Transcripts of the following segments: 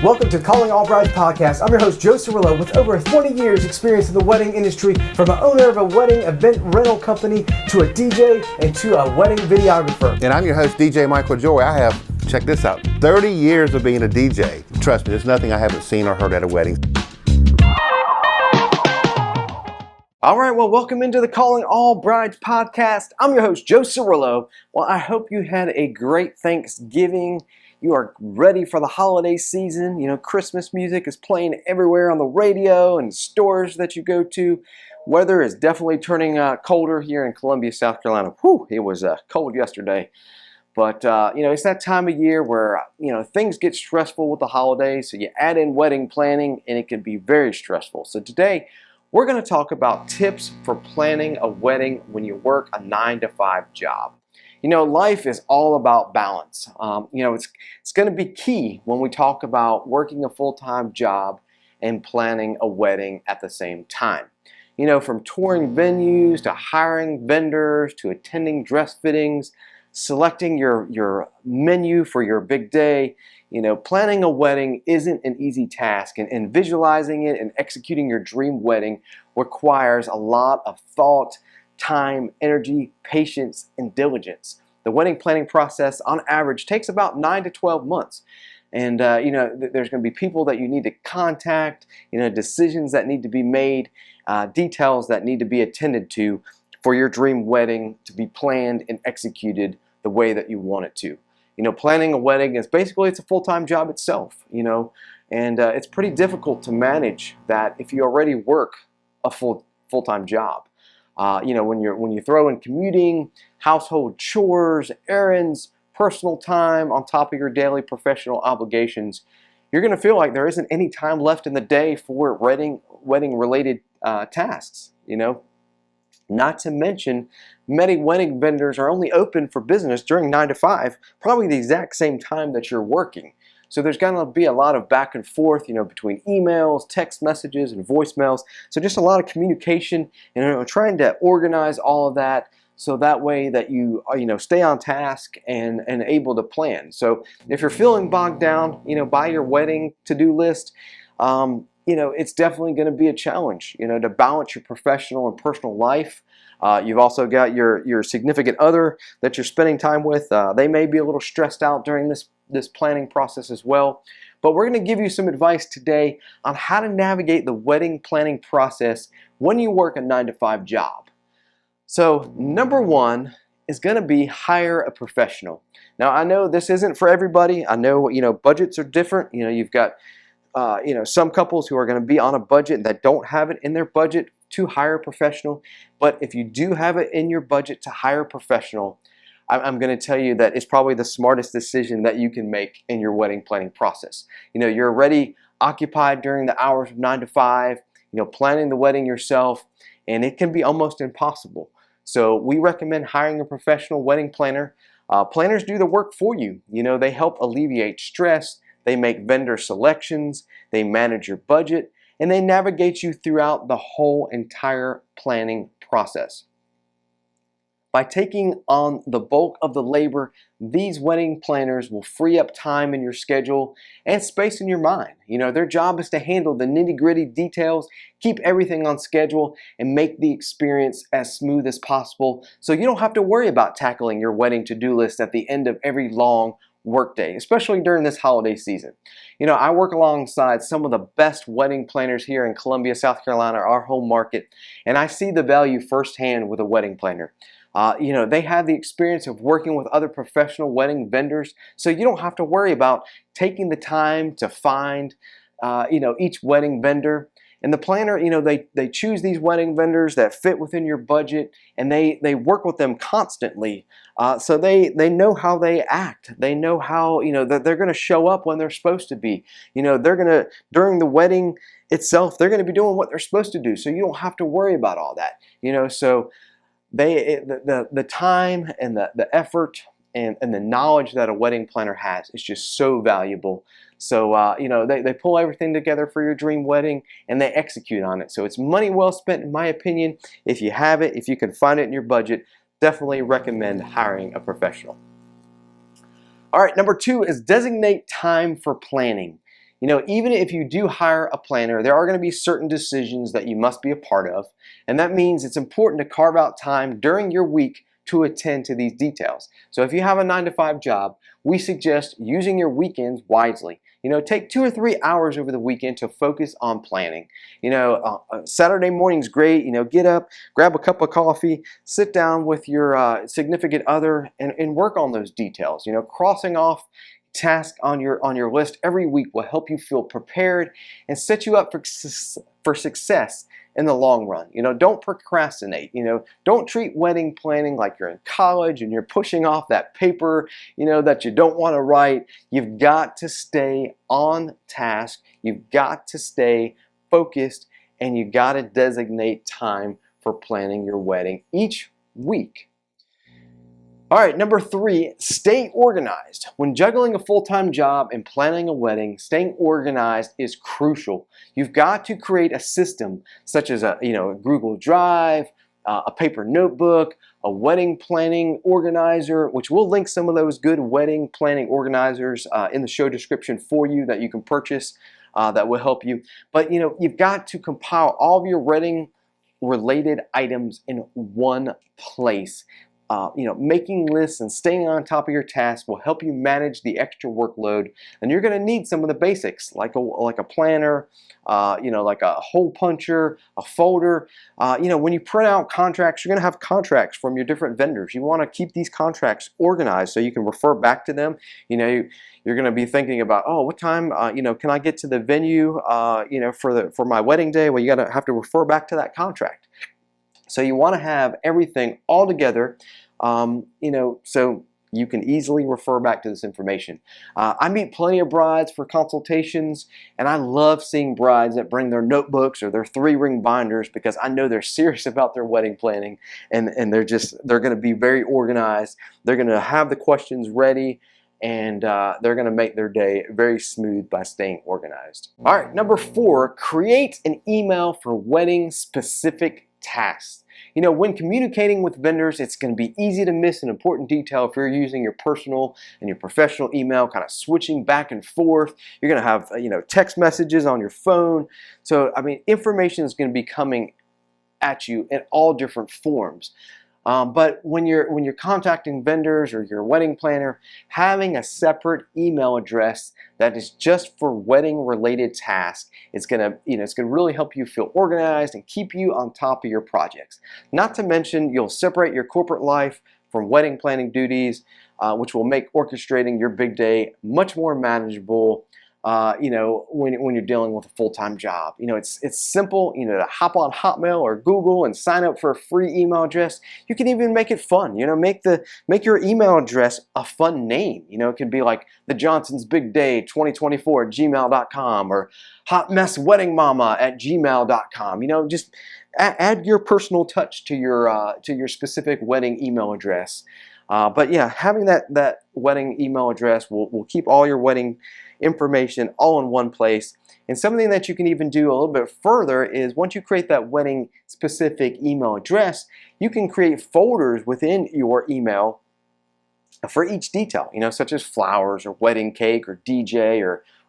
Welcome to Calling All Brides podcast. I'm your host, Joe Cirillo, with over 20 years experience in the wedding industry, from an owner of a wedding event rental company to a DJ and to a wedding videographer. And I'm your host, DJ Michael Joye. I have, check this out, 30 years of being a DJ. Trust me, there's nothing I haven't seen or heard at a wedding. All right, well, welcome into the Calling All Brides podcast. I'm your host, Joe Cirillo. Well, I hope you had a great Thanksgiving. You are ready for the holiday season. You know, Christmas music is playing everywhere on the radio and stores that you go to. Weather is definitely turning colder here in Columbia, South Carolina. Whew, it was cold yesterday. But, it's that time of year where, things get stressful with the holidays. So you add in wedding planning and it can be very stressful. So today, we're going to talk about tips for planning a wedding when you work a 9-to-5 job. You know, life is all about balance. It's going to be key when we talk about working a full-time job and planning a wedding at the same time. You know, from touring venues to hiring vendors to attending dress fittings, selecting your menu for your big day. You know, planning a wedding isn't an easy task, and visualizing it and executing your dream wedding requires a lot of thought, time, energy, patience, and diligence. The wedding planning process, on average, takes about 9 to 12 months. And, there's going to be people that you need to contact, decisions that need to be made, details that need to be attended to for your dream wedding to be planned and executed the way that you want it to. Planning a wedding is basically, it's a full-time job itself, and it's pretty difficult to manage that if you already work a full-time job. When you throw in commuting, household chores, errands, personal time on top of your daily professional obligations, you're going to feel like there isn't any time left in the day for wedding-related tasks. Not to mention, many wedding vendors are only open for business during 9 to 5, probably the exact same time that you're working. So there's going to be a lot of back and forth, between emails, text messages, and voicemails. So just a lot of communication, and trying to organize all of that so that way that you stay on task and able to plan. So if you're feeling bogged down, by your wedding to-do list, it's definitely going to be a challenge, to balance your professional and personal life. You've also got your significant other that you're spending time with. They may be a little stressed out during this planning process as well. But we're going to give you some advice today on how to navigate the wedding planning process when you work a 9-to-5 job. So number one is going to be hire a professional. Now, I know this isn't for everybody. I know, budgets are different. You've got some couples who are going to be on a budget that don't have it in their budget to hire a professional. But if you do have it in your budget to hire a professional, I'm going to tell you that it's probably the smartest decision that you can make in your wedding planning process. You're already occupied during the hours of 9 to 5, planning the wedding yourself, and it can be almost impossible. So we recommend hiring a professional wedding planner. Planners do the work for you. They help alleviate stress. They make vendor selections, they manage your budget, and they navigate you throughout the whole entire planning process. By taking on the bulk of the labor, these wedding planners will free up time in your schedule and space in your mind. Their job is to handle the nitty-gritty details, keep everything on schedule, and make the experience as smooth as possible so you don't have to worry about tackling your wedding to-do list at the end of every long workday, especially during this holiday season. I work alongside some of the best wedding planners here in Columbia, South Carolina, our home market, and I see the value firsthand with a wedding planner. They have the experience of working with other professional wedding vendors, so you don't have to worry about taking the time to find, each wedding vendor. And the planner, they choose these wedding vendors that fit within your budget, and they work with them constantly. So they know how they act. They know how, that they're going to show up when they're supposed to be. They're going to, during the wedding itself, they're going to be doing what they're supposed to do. So you don't have to worry about all that. So the time and the effort and the knowledge that a wedding planner has is just so valuable. So, they pull everything together for your dream wedding and they execute on it. So it's money well spent, in my opinion. If you have it, if you can find it in your budget, definitely recommend hiring a professional. All right, number 2 is designate time for planning. Even if you do hire a planner, there are going to be certain decisions that you must be a part of. And that means it's important to carve out time during your week to attend to these details. So if you have a 9-to-5 job, we suggest using your weekends wisely. Take 2 or 3 hours over the weekend to focus on planning. Saturday morning's great. Get up, grab a cup of coffee, sit down with your significant other, and work on those details. Crossing off tasks on your list every week will help you feel prepared and set you up for success in the long run. Don't procrastinate. Don't treat wedding planning like you're in college and you're pushing off that paper, that you don't want to write. You've got to stay on task. You've got to stay focused, and you got to designate time for planning your wedding each week. All right, number 3, stay organized. When juggling a full-time job and planning a wedding, staying organized is crucial. You've got to create a system such as a Google Drive, a paper notebook, a wedding planning organizer, which we'll link some of those good wedding planning organizers in the show description for you that you can purchase that will help you. But you've got to compile all of your wedding related items in one place. Making lists and staying on top of your tasks will help you manage the extra workload. And you're going to need some of the basics like a planner, like a hole puncher, a folder. When you print out contracts, you're going to have contracts from your different vendors. You want to keep these contracts organized so you can refer back to them. You're going to be thinking about, what time, can I get to the venue, for my wedding day? Well, you have to refer back to that contract. So you want to have everything all together, so you can easily refer back to this information. I meet plenty of brides for consultations, and I love seeing brides that bring their notebooks or their 3-ring binders, because I know they're serious about their wedding planning, and they're going to be very organized. They're going to have the questions ready, and they're going to make their day very smooth by staying organized. All right, number 4, create an email for wedding specific tasks. When communicating with vendors, it's going to be easy to miss an important detail if you're using your personal and your professional email, kind of switching back and forth. You're going to have, text messages on your phone. So, information is going to be coming at you in all different forms. But when you're contacting vendors or your wedding planner, having a separate email address that is just for wedding related tasks, it's gonna really help you feel organized and keep you on top of your projects. Not to mention, you'll separate your corporate life from wedding planning duties, which will make orchestrating your big day much more manageable. When you're dealing with a full-time job. It's simple, to hop on Hotmail or Google and sign up for a free email address. You can even make it fun, make your email address a fun name. It can be like the Johnson's Big Day 2024 at gmail.com or Hot Mess Wedding Mama at gmail.com. Just add your personal touch to your specific wedding email address. But yeah, having that wedding email address will keep all your wedding information all in one place. And something that you can even do a little bit further is, once you create that wedding specific email address, you can create folders within your email for each detail, such as flowers or wedding cake or DJ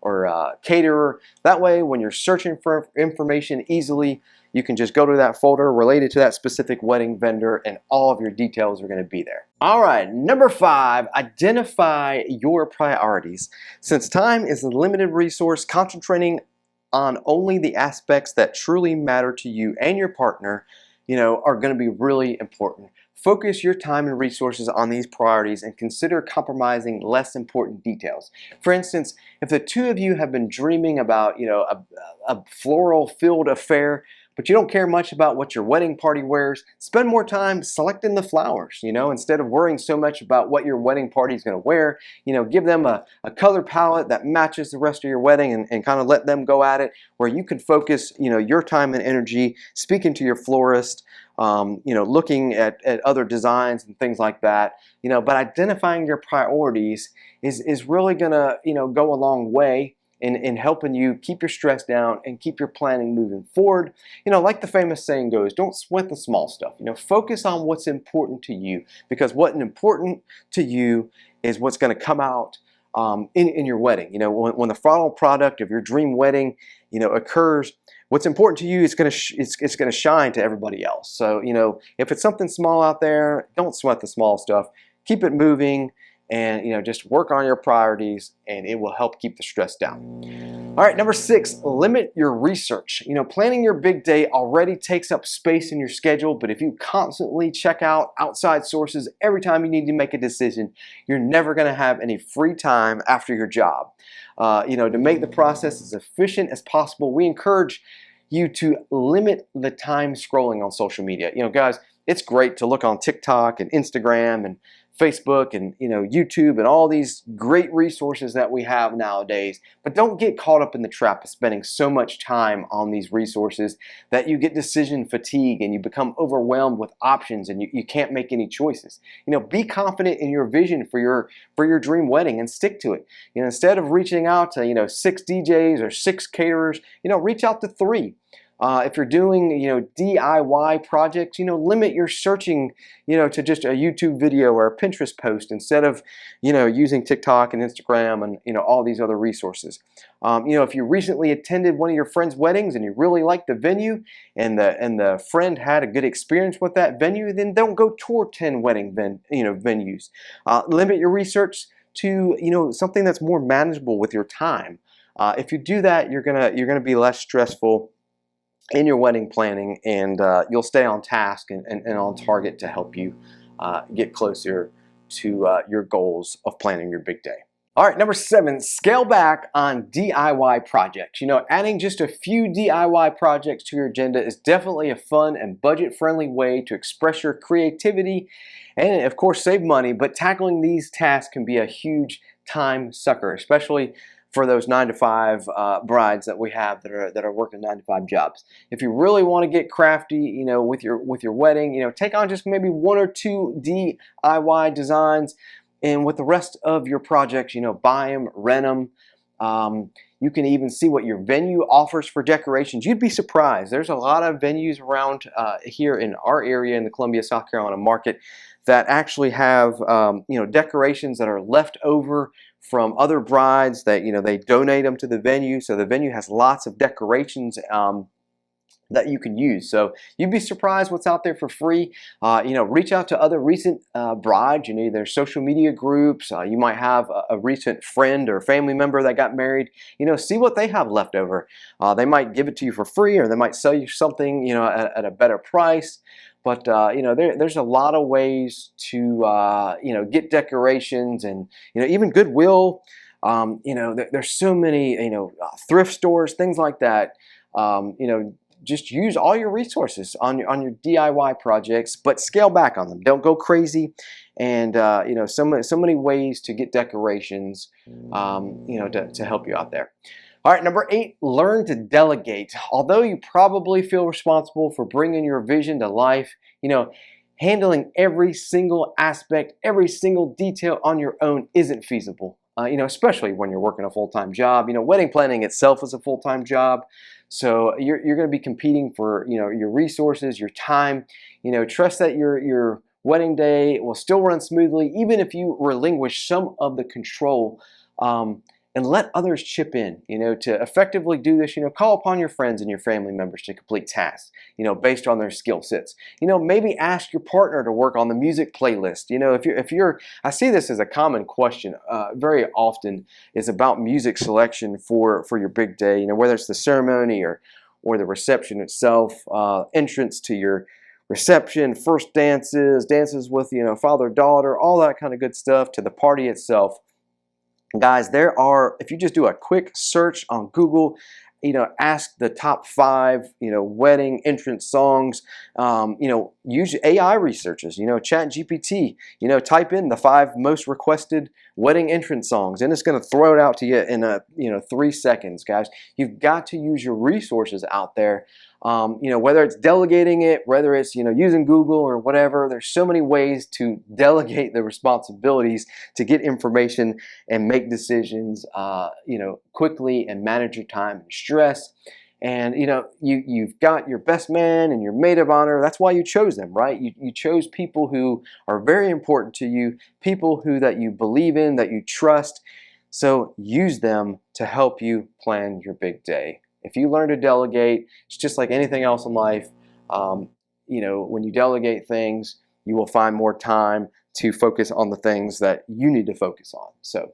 or caterer. That way, when you're searching for information easily, you can just go to that folder related to that specific wedding vendor, and all of your details are going to be there. All right, number 5, identify your priorities. Since time is a limited resource, concentrating on only the aspects that truly matter to you and your partner, are going to be really important. Focus your time and resources on these priorities and consider compromising less important details. For instance, if the two of you have been dreaming about, a floral-filled affair, but you don't care much about what your wedding party wears, spend more time selecting the flowers, instead of worrying so much about what your wedding party is going to wear. Give them a color palette that matches the rest of your wedding, and kind of let them go at it, where you can focus, your time and energy speaking to your florist, looking at other designs and things like that. But identifying your priorities is really going to, go a long way in helping you keep your stress down and keep your planning moving forward. Like the famous saying goes, don't sweat the small stuff. Focus on what's important to you, because what's important to you is what's going to come out in your wedding. When the final product of your dream wedding, occurs, what's important to you is it's gonna shine to everybody else. So, if it's something small out there, don't sweat the small stuff. Keep it moving, and just work on your priorities, and it will help keep the stress down. All right, number 6, limit your research. Planning your big day already takes up space in your schedule, but if you constantly check out outside sources every time you need to make a decision, you're never going to have any free time after your job. To make the process as efficient as possible, we encourage you to limit the time scrolling on social media. Guys, it's great to look on TikTok and Instagram and Facebook and YouTube and all these great resources that we have nowadays, but don't get caught up in the trap of spending so much time on these resources that you get decision fatigue and you become overwhelmed with options and you can't make any choices. Be confident in your vision for your dream wedding and stick to it. Instead of reaching out to 6 DJs or 6 caterers, reach out to 3. If you're doing, DIY projects, limit your searching, to just a YouTube video or a Pinterest post instead of, using TikTok and Instagram and, all these other resources. If you recently attended one of your friend's weddings and you really liked the venue and the friend had a good experience with that venue, then don't go tour 10 wedding venues. Limit your research to, something that's more manageable with your time. If you do that, you're gonna be less stressful in your wedding planning, and you'll stay on task and on target to help you get closer to your goals of planning your big day. All right, number 7, scale back on DIY projects. Adding just a few DIY projects to your agenda is definitely a fun and budget-friendly way to express your creativity and, of course, save money, but tackling these tasks can be a huge time sucker, especially for those 9-to-5 brides that we have that are working 9-to-5 jobs. If you really want to get crafty, with your wedding, take on just maybe 1 or 2 DIY designs, and with the rest of your projects, buy them, rent them. You can even see what your venue offers for decorations. You'd be surprised. There's a lot of venues around here in our area in the Columbia, South Carolina market that actually have decorations that are left over from other brides that they donate them to the venue. So the venue has lots of decorations that you can use. So you'd be surprised what's out there for free. Reach out to other recent brides. There's social media groups. You might have a recent friend or family member that got married. See what they have left over. They might give it to you for free, or they might sell you something at a better price. But there's a lot of ways to get decorations, and even Goodwill. There's so many thrift stores, things like that. Just use all your resources on your DIY projects, but scale back on them. Don't go crazy. And so many ways to get decorations, to help you out there. All right, number 8, learn to delegate. Although you probably feel responsible for bringing your vision to life, handling every single aspect, every single detail on your own isn't feasible. Especially when you're working a full-time job. Wedding planning itself is a full-time job, so you're going to be competing for your resources, your time. Trust that your wedding day will still run smoothly, even if you relinquish some of the control. And let others chip in, to effectively do this. Call upon your friends and your family members to complete tasks, based on their skill sets. Maybe ask your partner to work on the music playlist. If you're, I see this as a common question very often, is about music selection for your big day. Whether it's the ceremony or the reception itself, entrance to your reception, first dances with father, daughter, all that kind of good stuff, to the party itself. Guys, if you just do a quick search on Google, ask the top 5, wedding entrance songs, use AI researchers, Chat GPT, type in the 5 most requested wedding entrance songs, and it's going to throw it out to you in 3 seconds, guys. You've got to use your resources out there. Whether it's delegating it, whether it's, using Google or whatever, there's so many ways to delegate the responsibilities to get information and make decisions, quickly, and manage your time and stress. And, you've got your best man and your maid of honor. That's why you chose them, right? You chose people who are very important to you, people that you believe in, that you trust. So use them to help you plan your big day. If you learn to delegate, it's just like anything else in life. When you delegate things, you will find more time to focus on the things that you need to focus on. So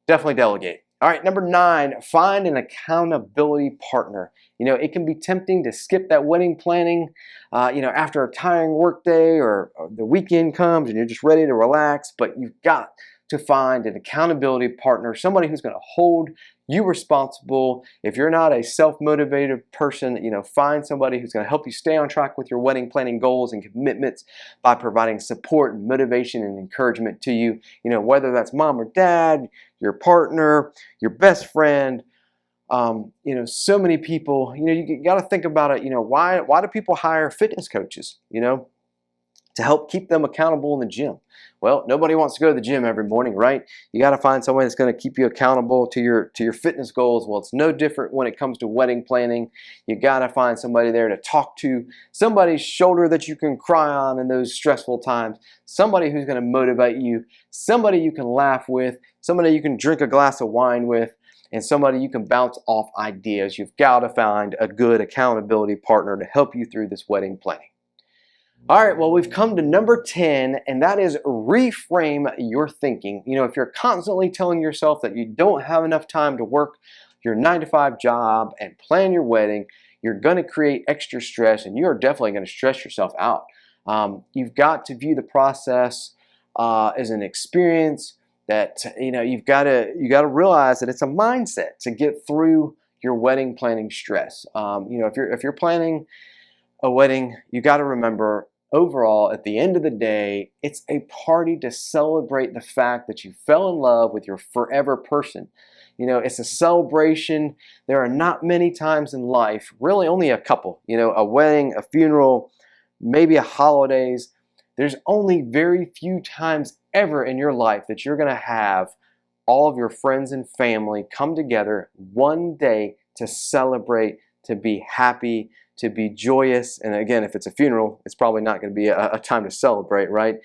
definitely delegate. All right, number 9, find an accountability partner. It can be tempting to skip that wedding planning, after a tiring work day or the weekend comes and you're just ready to relax, but you've got to find an accountability partner, somebody who's going to hold you responsible. If you're not a self-motivated person, find somebody who's going to help you stay on track with your wedding planning goals and commitments by providing support and motivation and encouragement to you. Whether that's mom or dad, your partner, your best friend, so many people, you got to think about it. Why do people hire fitness coaches, to help keep them accountable in the gym? Well, nobody wants to go to the gym every morning, right? You got to find somebody that's going to keep you accountable to your fitness goals. Well, it's no different when it comes to wedding planning. You got to find somebody there to talk to, somebody's shoulder that you can cry on in those stressful times, somebody who's going to motivate you, somebody you can laugh with, somebody you can drink a glass of wine with, and somebody you can bounce off ideas. You've got to find a good accountability partner to help you through this wedding planning. All right, well, we've come to number 10, and that is reframe your thinking. If you're constantly telling yourself that you don't have enough time to work your 9-to-5 job and plan your wedding, you're going to create extra stress, and you're definitely going to stress yourself out. You've got to view the process as an experience that you've got to realize that it's a mindset to get through your wedding planning stress. If you're planning a wedding, you got to remember, overall, at the end of the day, it's a party to celebrate the fact that you fell in love with your forever person. It's a celebration. There are not many times in life, really only a couple, a wedding, a funeral, maybe a holidays. There's only very few times ever in your life that you're going to have all of your friends and family come together one day to celebrate, to be happy, to be joyous. And again, if it's a funeral, it's probably not going to be a time to celebrate, right?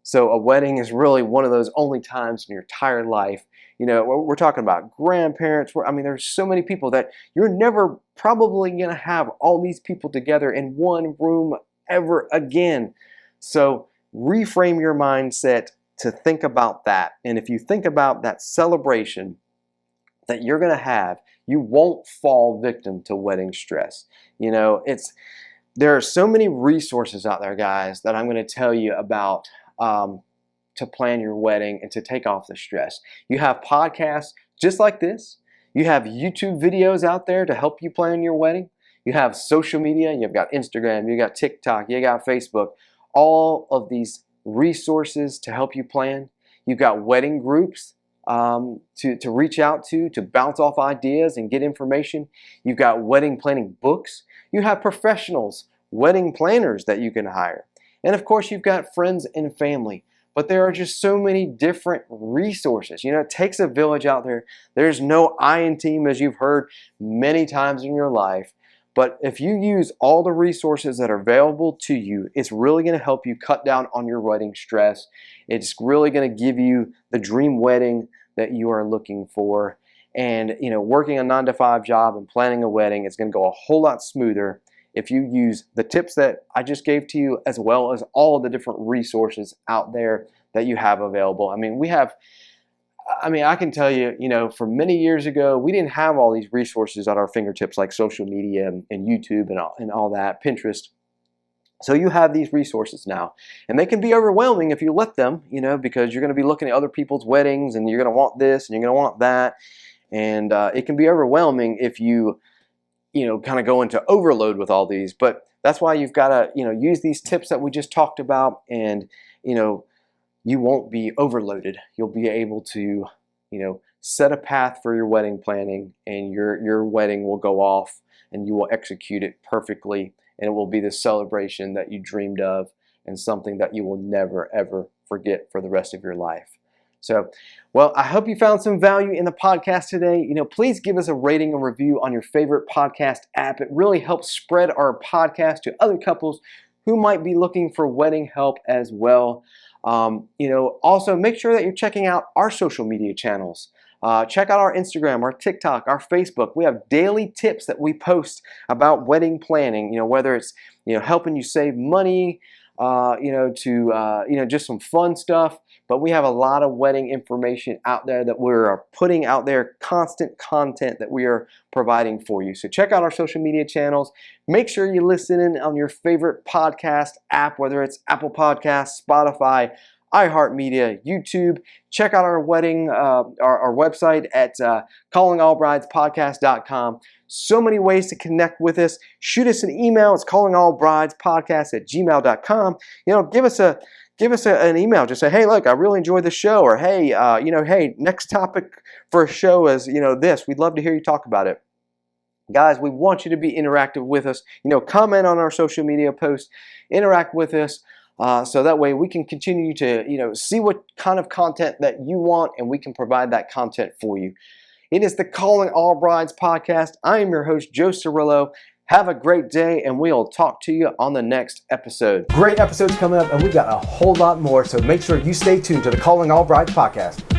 So a wedding is really one of those only times in your entire life. We're talking about grandparents. There's so many people that you're never probably going to have all these people together in one room ever again. So reframe your mindset to think about that. And if you think about that celebration that you're going to have, you won't fall victim to wedding stress. There are so many resources out there, guys, that I'm going to tell you about to plan your wedding and to take off the stress. You have podcasts just like this. You have YouTube videos out there to help you plan your wedding. You have social media. You've got Instagram. You got TikTok. You got Facebook. All of these resources to help you plan. You've got wedding groups to reach out to bounce off ideas and get information. You've got wedding planning books. You have professionals, wedding planners that you can hire. And of course, you've got friends and family. But there are just so many different resources. It takes a village out there. There's no I in team, as you've heard many times in your life. But if you use all the resources that are available to you, it's really going to help you cut down on your wedding stress. It's really going to give you the dream wedding that you are looking for. And working a 9-to-5 job and planning a wedding is going to go a whole lot smoother if you use the tips that I just gave to you, as well as all of the different resources out there that you have available. I can tell you, from many years ago, we didn't have all these resources at our fingertips like social media and YouTube and all that, Pinterest. So you have these resources now, and they can be overwhelming if you let them, because you're going to be looking at other people's weddings and you're going to want this and you're going to want that. And it can be overwhelming if you, kind of go into overload with all these. But that's why you've got to, use these tips that we just talked about, and, you won't be overloaded. You'll be able to, set a path for your wedding planning, and your wedding will go off and you will execute it perfectly. And it will be the celebration that you dreamed of, and something that you will never, ever forget for the rest of your life. So, well, I hope you found some value in the podcast today. Please give us a rating and review on your favorite podcast app. It really helps spread our podcast to other couples who might be looking for wedding help as well. Also make sure that you're checking out our social media channels. Check out our Instagram, our TikTok, our Facebook. We have daily tips that we post about wedding planning. Whether it's helping you save money, to just some fun stuff. But we have a lot of wedding information out there that we're putting out there, constant content that we are providing for you. So check out our social media channels. Make sure you listen in on your favorite podcast app, whether it's Apple Podcasts, Spotify, iHeartMedia, YouTube. Check out our wedding, our website at callingallbridespodcast.com. So many ways to connect with us. Shoot us an email. It's callingallbridespodcast@gmail.com. Give us an email. Just say, hey, look, I really enjoyed the show, or hey, hey, next topic for a show is this. We'd love to hear you talk about it. Guys, we want you to be interactive with us. Comment on our social media posts, interact with us. So that way we can continue to see what kind of content that you want, and we can provide that content for you. It is the Calling All Brides podcast. I am your host, Joe Cirillo. Have a great day, and we'll talk to you on the next episode. Great episodes coming up, and we've got a whole lot more, so make sure you stay tuned to the Calling All Brides podcast.